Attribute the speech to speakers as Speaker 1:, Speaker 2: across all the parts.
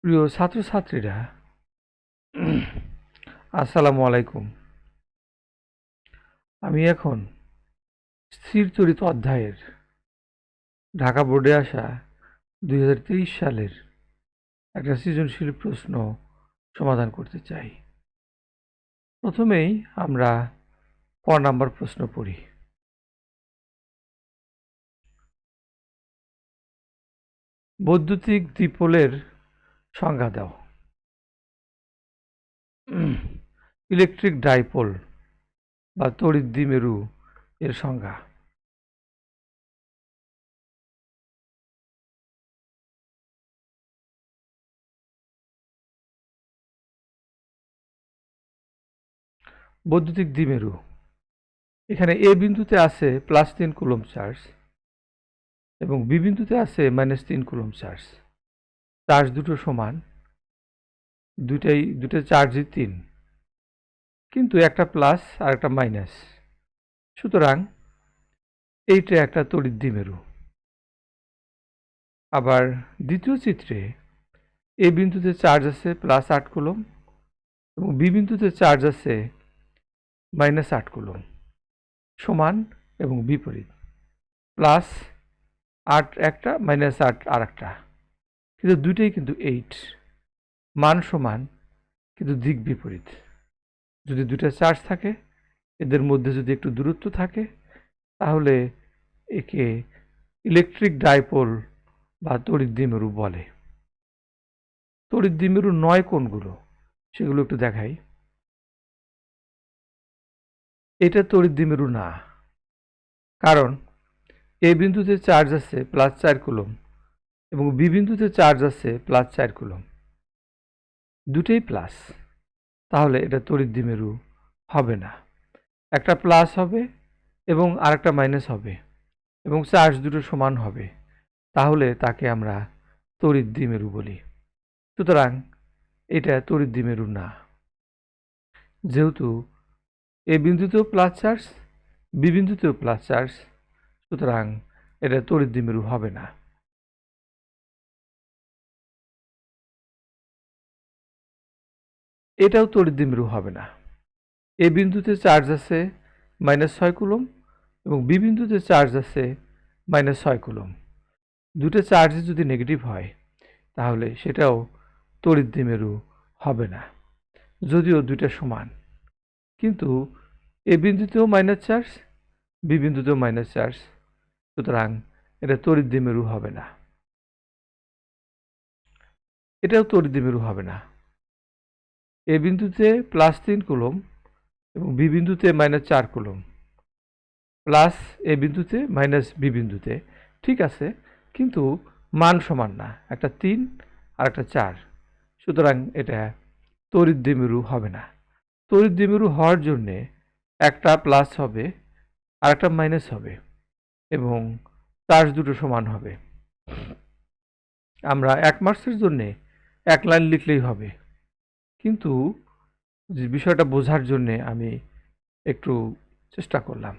Speaker 1: প্রিয় ছাত্রছাত্রীরা, আসসালামু আলাইকুম। আমি এখন স্থির চরিত অধ্যায়ের ঢাকা বোর্ডে আসা 2023 সালের একটা সৃজনশীল প্রশ্ন সমাধান করতে চাই। প্রথমেই আমরা ক নাম্বার প্রশ্ন পড়ি। বৈদ্যুতিক দ্বিপোলের সংজ্ঞা দাও। ইলেকট্রিক ডাইপোল বা তড়িৎ দ্বিমেরু এর সংজ্ঞা। বৈদ্যুতিক দ্বিমেরু, এখানে এ বিন্দুতে আছে +3 কুলম্ব চার্জ এবং বি বিন্দুতে আছে -3 কুলম্ব চার্জ। চার্জ দুটো সমান, দুটা চার্জই 3, কিন্তু একটা প্লাস আর একটা মাইনাস। সুতরাং এইটা একটা তড়িৎ দ্বিমেরু। আবার দ্বিতীয় চিত্রে এ বিন্দুতে চার্জ আছে +8 কুলম্ব এবং বি বিন্দুতে চার্জ আছে -8 কুলম্ব, সমান এবং বিপরীত। +8 একটা, -8 আর একটা, কিন্তু দুইটাই কিন্তু 8, মান সমান কিন্তু দিক বিপরীত। যদি দুটা চার্জ থাকে, এদের মধ্যে যদি একটু দূরত্ব থাকে, তাহলে একে ইলেকট্রিক ডাইপোল বা তড়িৎ দ্বিমেরু বলে। তড়িৎ দ্বিমেরু নয় কোনগুলো সেগুলো একটু দেখাই। এটা তড়িৎ দ্বিমেরু না, কারণ এ বিন্দুতে চার্জ আছে +4 কুলম্ব এবং বি বিন্দুতে চার্জ আছে +4 কুলম্ব, দুটেই প্লাস। তাহলে এটা তড়িৎ দ্বিমেরু হবে না। একটা প্লাস হবে এবং আরেকটা মাইনাস হবে এবং চার্জ দুটো সমান হবে, তাহলে তাকে আমরা তড়িৎ দ্বিমেরু বলি। সুতরাং এটা তড়িৎ দ্বিমেরু না। যেহেতু এ বিন্দুতেও প্লাস চার্জ, বি বিন্দুতেও প্লাস চার্জ, সুতরাং এটা তড়িৎ দ্বিমেরু হবে না। এটাও তড়িৎ দ্বিমেরু হবে না। এ বিন্দুতে চার্জ আছে -6 কুলম্ব এবং বি বিন্দুতে চার্জ আছে -6 কুলম্ব। দুটো চার্জ যদি নেগেটিভ হয়, তাহলে সেটাও তড়িৎ দ্বিমেরু হবে না, যদিও দুইটা সমান। কিন্তু এ বিন্দুতেও মাইনাস চার্জ, বি বিন্দুতেও মাইনাস চার্জ, সুতরাং এটা তড়িৎ দ্বিমেরু হবে না। এটাও তড়িৎ দ্বিমেরু হবে না। এ বিন্দুতে +3 কুলম্ব এবং বি বিন্দুতে -4 কুলম্ব, প্লাস এ বিন্দুতে মাইনাস বি বিন্দুতে, ঠিক আছে, কিন্তু মান সমান না, একটা 3 আর একটা 4, সুতরাং এটা তড়িৎ দ্বিমেরু হবে না। তড়িৎ দ্বিমেরু হওয়ার জন্যে একটা প্লাস হবে আর একটা মাইনাস হবে এবং চার্জ দুটো সমান হবে। আমরা 1 মার্কসের জন্যে 1 লাইন লিখলেই হবে, কিন্তু বিষয়টা বোঝার জন্যে আমি একটু চেষ্টা করলাম।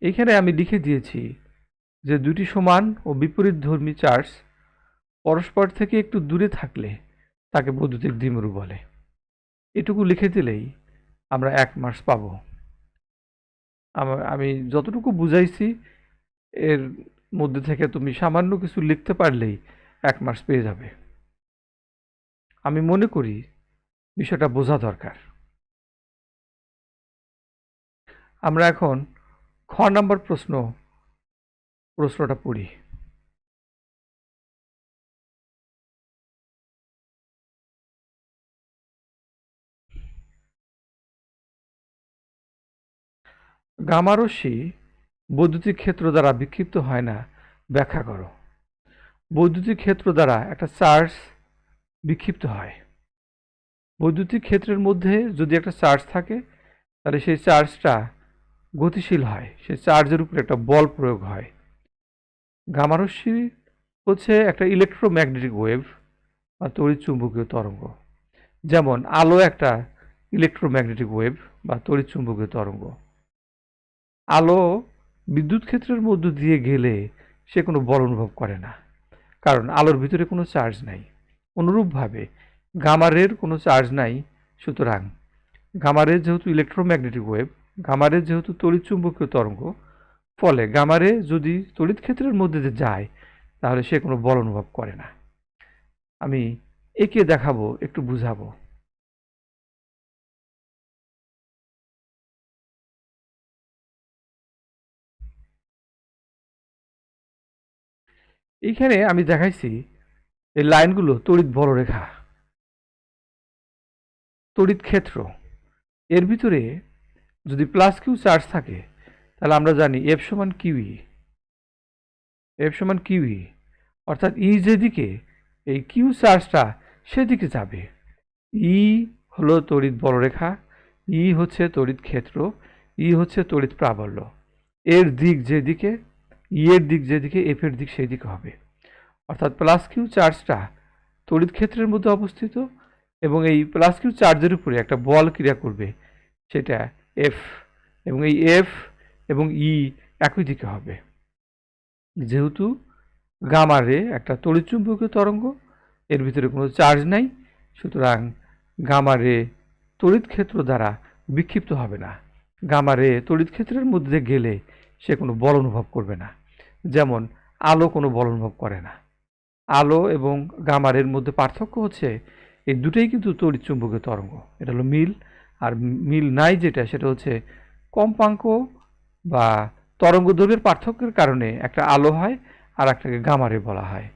Speaker 1: এইখানে আমি লিখে দিয়েছি যে দুটি সমান ও বিপরীতধর্মী চার্জ পরস্পর থেকে একটু দূরে থাকলে তাকে বৈদ্যুতিক দ্বিমেরু বলে। এটুকু লিখে দিলেই আমরা 1 মার্কস পাবো। আমি যতটুকু বুঝাইছি এর মধ্যে থেকে তুমি সামান্য কিছু লিখতে পারলেই 1 মার্কস পেয়ে যাবে। আমি মনে করি বিষয়টা বোঝা দরকার। আমরা এখন খ নাম্বার প্রশ্নটা পড়ি। গামা রশ্মি বৈদ্যুতিক ক্ষেত্র দ্বারা বিক্ষিপ্ত হয় না, ব্যাখ্যা করো। বৈদ্যুতিক ক্ষেত্র দ্বারা একটা চার্জ বিক্ষিপ্ত হয়। বৈদ্যুতিক ক্ষেত্রের মধ্যে যদি একটা চার্জ থাকে, তাহলে সেই চার্জটা গতিশীল হয়, সেই চার্জের উপরে একটা বল প্রয়োগ হয়। গামা রশ্মি হচ্ছে একটা ইলেকট্রোম্যাগনেটিক ওয়েভ বা তড়িৎ চুম্বকীয় তরঙ্গ। যেমন আলো একটা ইলেকট্রোম্যাগনেটিক ওয়েভ বা তড়িৎ চুম্বকীয় তরঙ্গ। আলো বিদ্যুৎ ক্ষেত্রের মধ্য দিয়ে গেলে সে কোনো বল অনুভব করে না, কারণ আলোর ভিতরে কোনো চার্জ নাই। অনুরূপভাবে গামা রের কোনো চার্জ নাই, সুতরাং গামা রে যেহেতু ইলেকট্রোম্যাগনেটিক ওয়েভ, গামা রে যেহেতু তড়িৎচুম্বকীয় তরঙ্গ, ফলে গামা রে যদি তড়িৎ ক্ষেত্রের মধ্যে দিয়ে যায় তাহলে সে কোনো বল অনুভব করে না। আমি একে দেখাবো, একটু বুঝাবো। এইখানে আমি দেখাইছি এই লাইনগুলো তড়িৎ বলরেখা, তড়িৎ ক্ষেত্র। এর ভিতরে যদি প্লাস কিউ চার্জ থাকে তাহলে আমরা জানি এফ সমান কিউই, এফ সমান কিউই, অর্থাৎ ই যেদিকে এই কিউ চার্জটা সেদিকে যাবে। ই হলো তড়িৎ বলরেখা, ই হচ্ছে তড়িৎ ক্ষেত্র, ই হচ্ছে তড়িৎ প্রাবল্য। এর দিক যেদিকে, ই এর দিক যেদিকে, এফ এর দিক সেই দিকে হবে। অর্থাৎ প্লাস কিউ চার্জটা তড়িৎ ক্ষেত্রের মধ্যে অবস্থিত এবং এই প্লাস কিউ চার্জের উপরে একটা বল ক্রিয়া করবে, সেটা এফ, এবং এই এফ এবং ই একই দিকে হবে। যেহেতু গামা রে একটা তড়িৎচুম্বকীয় তরঙ্গ, এর ভিতরে কোনো চার্জ নাই, সুতরাং গামা রে তড়িৎ ক্ষেত্র দ্বারা বিক্ষিপ্ত হবে না। গামা রে তড়িৎ ক্ষেত্রের মধ্যে গেলে সে কোনো বল অনুভব করবে না, যেমন আলো কোনো বল অনুভব করে না। আলো এবং গামা রের মধ্যে পার্থক্য হচ্ছে এই দুটোই কিন্তু তড়িৎচুম্বকীয় তরঙ্গ, এটা হলো মিল। আর মিল নাই যেটা, সেটা হচ্ছে কম্পাঙ্ক বা তরঙ্গ দৈর্ঘ্যের পার্থক্যের কারণে একটা আলো হয় আর একটাকে গামা রে বলা হয়।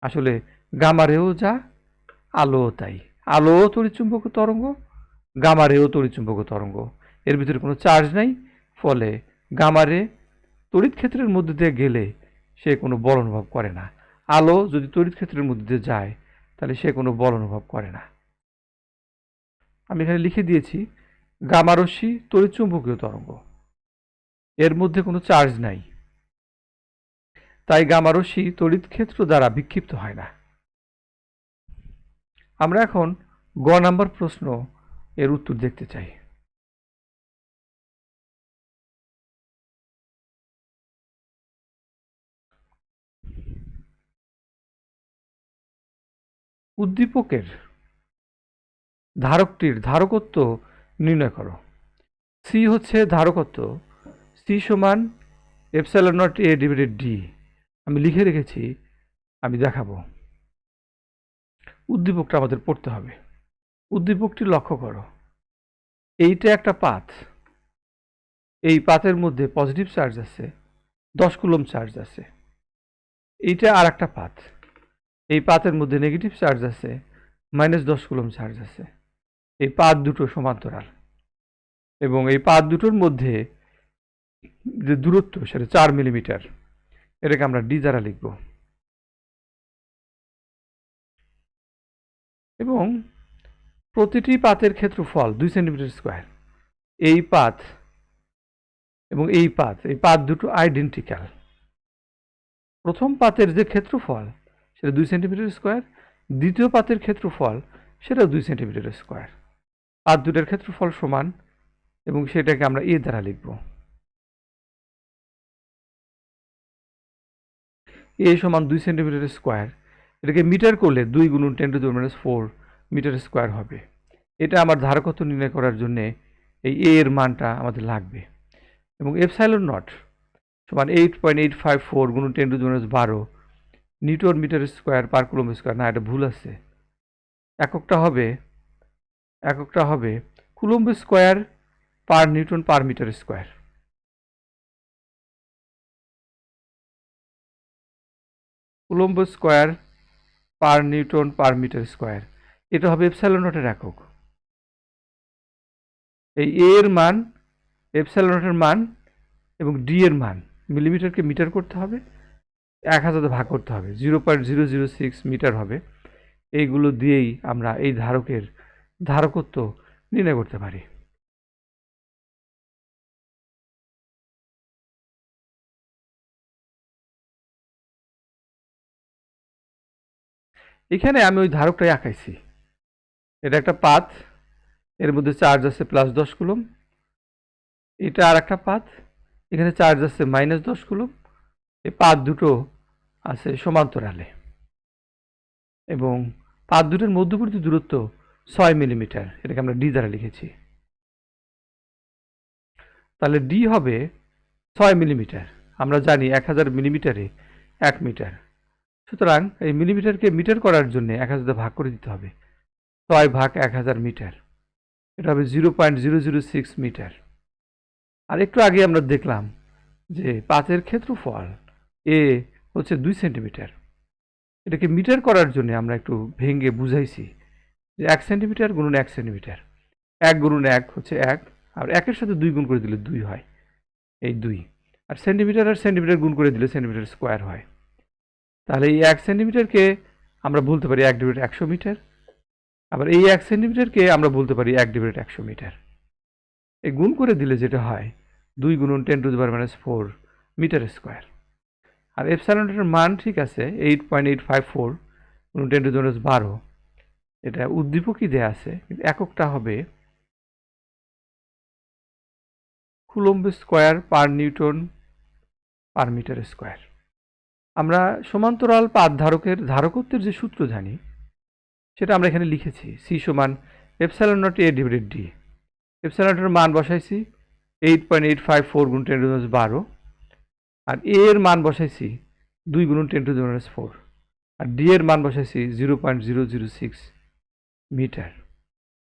Speaker 1: আসলে গামা রেও যা, আলোও তাই। আলোও তড়িৎচুম্বকীয় তরঙ্গ, গামা রেও তড়িৎচুম্বকীয় তরঙ্গ। এর ভিতরে কোনো চার্জ নাই, ফলে গামা রে তড়িৎ ক্ষেত্রের মধ্যে দিয়ে গেলে সে কোনো বল অনুভব করে না। আলো যদি তড়িৎ ক্ষেত্রের মধ্যে দিয়ে যায় তাহলে সে কোনো বল অনুভব করে না। আমি এখানে লিখে দিয়েছি গামা রশ্মি তড়িৎচুম্বকীয় তরঙ্গ, এর মধ্যে কোনো চার্জ নাই, তাই গামা রশ্মি তড়িৎ ক্ষেত্র দ্বারা বিক্ষিপ্ত হয় না। আমরা এখন গ নাম্বার প্রশ্ন এর উত্তর দেখতে চাই। উদ্দীপকের ধারকটির ধারকত্ব নির্ণয় করো। সি হচ্ছে ধারকত্ব, সি সমান epsilon not a divided D. আমি লিখে রেখেছি, আমি দেখাবো। উদ্দীপকটা আমাদের পড়তে হবে। উদ্দীপকটি লক্ষ্য করো, এইটা একটা পাথ, এই পাথের মধ্যে পজিটিভ চার্জ আছে, 10 কুলম্ব চার্জ আছে। এইটা আর একটা পাথ, এই পাথের মধ্যে নেগেটিভ চার্জ আছে, -10 কুলম্ব চার্জ আছে। এই পাথ দুটো সমান্তরাল এবং এই পাথ দুটোর মধ্যে যে দূরত্ব সেটা 4 মিলিমিটার, এটাকে আমরা ডি দ্বারা লিখব। এবং প্রতিটি পাতের ক্ষেত্রফল 2 সেন্টিমিটার স্কোয়ার। এই পাথ এবং এই পাথ দুটো আইডেন্টিক্যাল। প্রথম পাতের যে ক্ষেত্রফল সেটা 2 সেন্টিমিটার স্কোয়ার, দ্বিতীয় পাতের ক্ষেত্রফল সেটা 2 সেন্টিমিটার স্কোয়ার। পাত দুটোর ক্ষেত্রফল সমান এবং সেটাকে আমরা এ দ্বারা লিখব। এ সমান 2 সেন্টিমিটার স্কোয়ার, এটাকে মিটার করলে 2 গুণন 10⁻⁴ মিটার স্কোয়ার হবে। এটা আমার ধারকত্ব নির্ণয় করার জন্য এই এ এর মানটা আমাদের লাগবে। এবং এপসাইলন নট সমান 8.854 গুণন 10⁻12 newton metre square per coulomb square. না, এটা ভুল আছে। এককটা হবে coulomb square per newton per metre square. Coulomb square per newton per metre square, এটা হবে এপসাইলন নটের একক। এই এ এর মান, এপসাইলন নটের মান এবং ডি এর মান, মিলিমিটারকে মিটার করতে হবে, 1000 ভাগ করতে হবে, 0.006 মিটার হবে। এইগুলো দিয়েই আমরা এই ধারকের ধারকত্ব নির্ণয় করতে পারি। এখানে আমি ওই ধারকটাই আঁকাইছি। এটা একটা পাথ, এর মধ্যে চার্জ আছে +10 কুলম্ব। এটা আর একটা পাথ, এখানে চার্জ আছে -10 কুলম্ব। এই পাত দুটো আছে সমান্তরালে এবং পাত দুটোর মধ্যবর্তী দূরত্ব 6 মিলিমিটার, এটাকে আমরা ডি দ্বারা লিখেছি। তাহলে ডি হবে 6 মিলিমিটার। আমরা জানি 1000 মিলিমিটারে 1 মিটার, সুতরাং এই মিলিমিটারকে মিটার করার জন্য 1000 দিয়ে ভাগ করে দিতে হবে। 6 ভাগ 1000 মিটার, এটা হবে 0.006 মিটার। আর একটু আগে আমরা দেখলাম যে পাতের ক্ষেত্রফল এ হচ্ছে 2 সেন্টিমিটার। এটাকে মিটার করার জন্য আমরা একটু ভেঙে বুঝাইছি যে 1 সেন্টিমিটার গুণন 1 সেন্টিমিটার, 1 গুণন 1 হচ্ছে 1, আর 1-এর সাথে 2 গুণ করে দিলে 2 হয়, এই 2। আর সেন্টিমিটার গুণ করে দিলে সেন্টিমিটার স্কোয়ার হয়। তাহলে এই 1 সেন্টিমিটারকে আমরা বলতে পারি 1/100 মিটার, আবার এই 1 সেন্টিমিটারকে আমরা বলতে পারি 1/100 মিটার। এই গুণ করে দিলে যেটা হয় 2 গুণন 10⁻⁴ মিটার স্কোয়ার। আর এপসাইলনের মান ঠিক আছে 8.854 গুণন 10⁻12। এটা উদ্দীপকই দেয়া আছে, কিন্তু এককটা হবে coulomb square per newton per metre square. আমরা সমান্তরাল পাত ধারকের ধারকত্বের যে সূত্র জানি সেটা আমরা এখানে লিখেছি, সি সমান ε0 a/d। এপসাইলনের মান বসাইছি 8.854 গুণ 10⁻12, আর এ এর মান বসাইছি 2 গুণন 10⁻4, আর ডি এর মান বসাইছি 0.006 মিটার।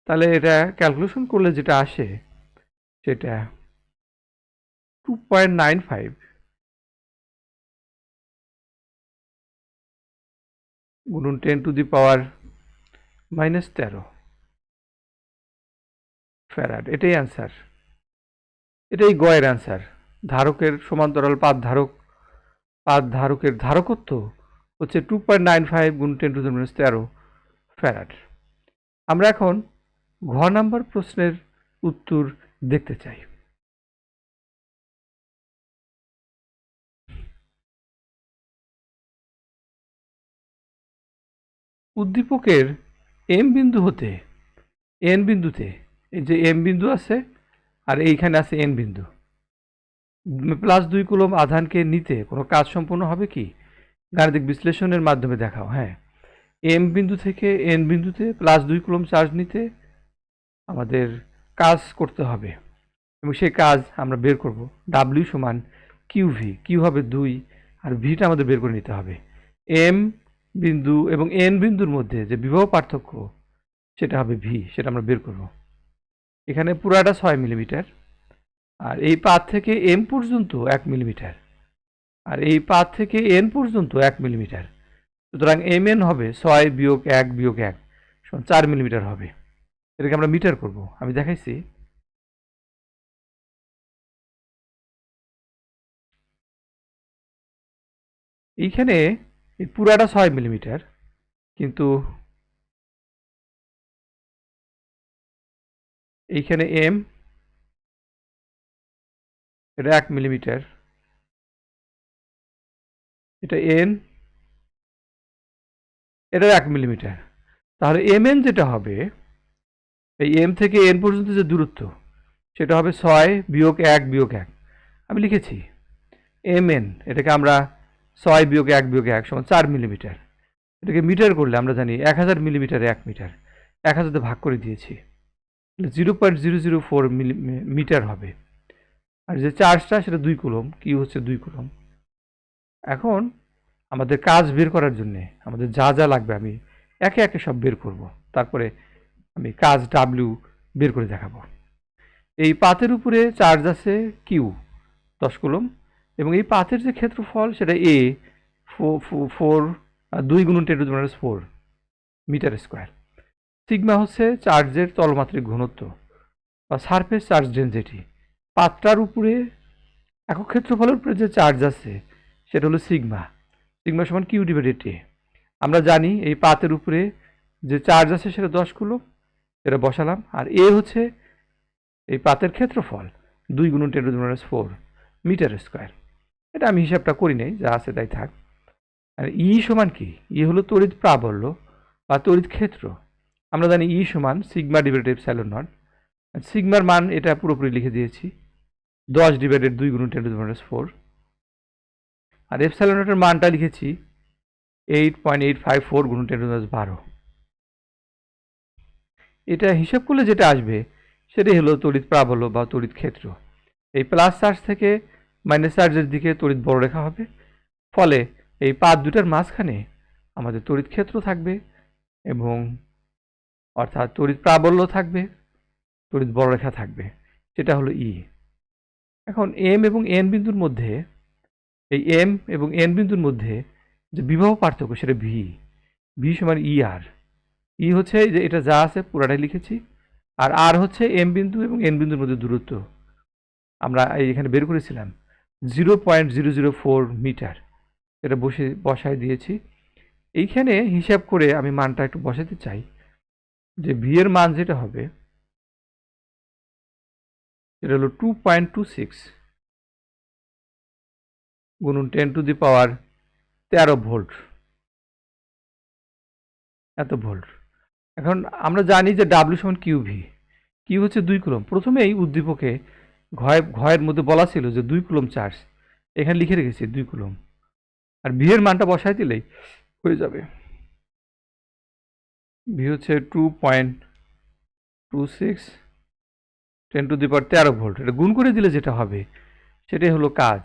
Speaker 1: তাহলে এটা ক্যালকুলেশন করলে যেটা আসে সেটা 2.95 গুণন 10⁻⁻13 ফ্যারাড। এটাই অ্যান্সার, এটাই গয়ের অ্যান্সার। ধারকের সমান্তরাল পাত ধারকের ধারকত্ব হচ্ছে 2.95 গুণ 10⁻13 ফ্যারাড। আমরা এখন ঘ নাম্বার প্রশ্নের উত্তর দেখতে চাই। উদ্দীপকের এম বিন্দু হতে এন বিন্দুতে, এই যে এম বিন্দু আছে আর এইখানে আছে এন বিন্দু, +2 কুলম্ব আধানকে নিতে কোনো কাজ সম্পন্ন হবে কি? গাণিতিক বিশ্লেষণের মাধ্যমে দেখাও। হ্যাঁ, এম বিন্দু থেকে এন বিন্দুতে +2 কুলম্ব চার্জ নিতে আমাদের কাজ করতে হবে এবং সেই কাজ আমরা বের করব। ডাব্লিউ সমান কিউভি, কিউ হবে 2 আর ভিটা আমাদের বের করে নিতে হবে। এম বিন্দু এবং এন বিন্দুর মধ্যে যে বিভব পার্থক্য সেটা হবে ভি, সেটা আমরা বের করব। এখানে পুরাটা 6 মিলিমিটার, আর এই পাত থেকে এম পর্যন্ত 1 মিলিমিটার, আর এই পাত থেকে এন পর্যন্ত 1 মিলিমিটার। সুতরাং এম এন হবে 6 বিয়োগ 1 বিয়োগ 1 সমান 4 মিলিমিটার হবে। এটাকে আমরা মিটার করব, আমি দেখাইছি। এইখানে এই পুরাটা 6 মিলিমিটার, কিন্তু এইখানে এম এটা 1 মিলিমিটার, এটা এন এটা 1 মিলিমিটার। তাহলে এম এন যেটা হবে, এই এম থেকে এন পর্যন্ত যে দূরত্ব সেটা হবে 6 বিয়োগ 1 বিয়োগ 1। আমি লিখেছি এম এন, এটাকে আমরা 6 বিয়োগ 1 বিয়োগ 1 সমান 4 মিলিমিটার। এটাকে মিটার করলে আমরা জানি 1000 মিলিমিটারে 1 মিটার, 1000 ভাগ করে দিয়েছি, 0.004 মিটার হবে। আর যে চার্জটা সেটা 2 কুলম্ব, কিউ হচ্ছে 2 কুলম্ব। এখন আমাদের কাজ বের করার জন্য আমাদের যা যা লাগবে আমি একে একে সব বের করব, তারপরে আমি কাজ ডাব্লিউ বের করে দেখাবো। এই পাতের উপরে চার্জ আছে কিউ 10 কুলম্ব এবং এই পাতের যে ক্ষেত্রফল সেটা এ 2 গুণন 10⁻4 মিটার স্কোয়ার। সিগমা হচ্ছে চার্জের তলমাত্রিক ঘনত্ব বা সারফেস চার্জ ডেনসিটি। পাতটার উপরে একক ক্ষেত্রফলের উপরে যে চার্জ আছে সেটা হলো সিগমা, সিগমা সমান কিউ/টি। আমরা জানি এই পাতের উপরে যে চার্জ আছে সেটা 10 কুলম্ব, এটা বসালাম। আর এ হচ্ছে এই পাতের ক্ষেত্রফল 2 গুণন 10⁻4 মিটার স্কোয়ার। এটা আমি হিসাবটা করি নাই, যা আছে তাই থাক। আর ই সমান কি? ই হলো তড়িৎ প্রাবল্য বা তড়িৎ ক্ষেত্র। আমরা জানি ই সমান সিগমা/ε0। সিগমার মান এটা পুরোপুরি লিখে দিয়েছি 10/2 গুণন 10⁻⁴। আর এপসাইলন নটের মানটা লিখেছি 8.854 গুণন 10⁻12। এটা হিসাব করলে যেটা আসবে সেটাই হলো তড়িৎ প্রাবল্য বা তড়িৎ ক্ষেত্র। এই প্লাস চার্জ থেকে মাইনাস চার্জের দিকে তড়িৎ বড়রেখা হবে, ফলে এই পাত দুটার মাঝখানে আমাদের তড়িৎ ক্ষেত্র থাকবে, এবং অর্থাৎ তড়িৎ প্রাবল্য থাকবে, তড়িৎ বড়রেখা থাকবে, সেটা হলো ই। এখন এম এবং এন বিন্দুর মধ্যে, এই এম এবং এন বিন্দুর মধ্যে যে বিভব পার্থক্য সেটা ভি সমান ই আর। ই হচ্ছে যে এটা যা আছে পুরাটাই লিখেছি, আর আর হচ্ছে এম বিন্দু এবং এন বিন্দুর মধ্যে দূরত্ব, আমরা এখানে বের করেছিলাম 0.004 মিটার। এটা বসায় দিয়েছি। এইখানে হিসাব করে আমি মানটা একটু বসাতে চাই, যে ভি এর মান যেটা হবে সেটা হলো 2.26 গুণন 10⁻13 ভোল্ট, এত ভোল্ট। এখন আমরা জানি যে ডাব্লিউ সমান কিউভি, কিউ হচ্ছে 2 কুলম্ব। প্রথমেই উদ্দীপকে ঘয়ের মধ্যে বলা ছিল যে 2 কুলম্ব চার্জ, এখানে লিখে রেখেছি 2 কুলম্ব, আর ভি এর মানটা বসায় দিলেই হয়ে যাবে। ভি হচ্ছে 2.26 10⁻13 ভোল্ট। এটা গুণ করে দিলে যেটা হবে সেটাই হলো কাজ।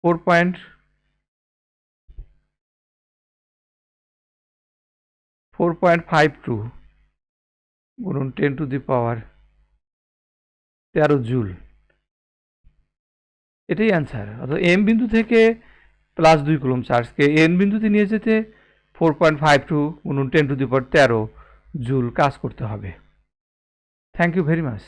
Speaker 1: 4.52 গুণন 10⁻13 জুল, এটাই অ্যান্সার। অর্থাৎ এম বিন্দু থেকে +2 কুলম্ব চার্জকে এন বিন্দুতে নিয়ে যেতে 4.52 গুণন 10⁻13 জুল কাজ করতে হবে। Thank you very much.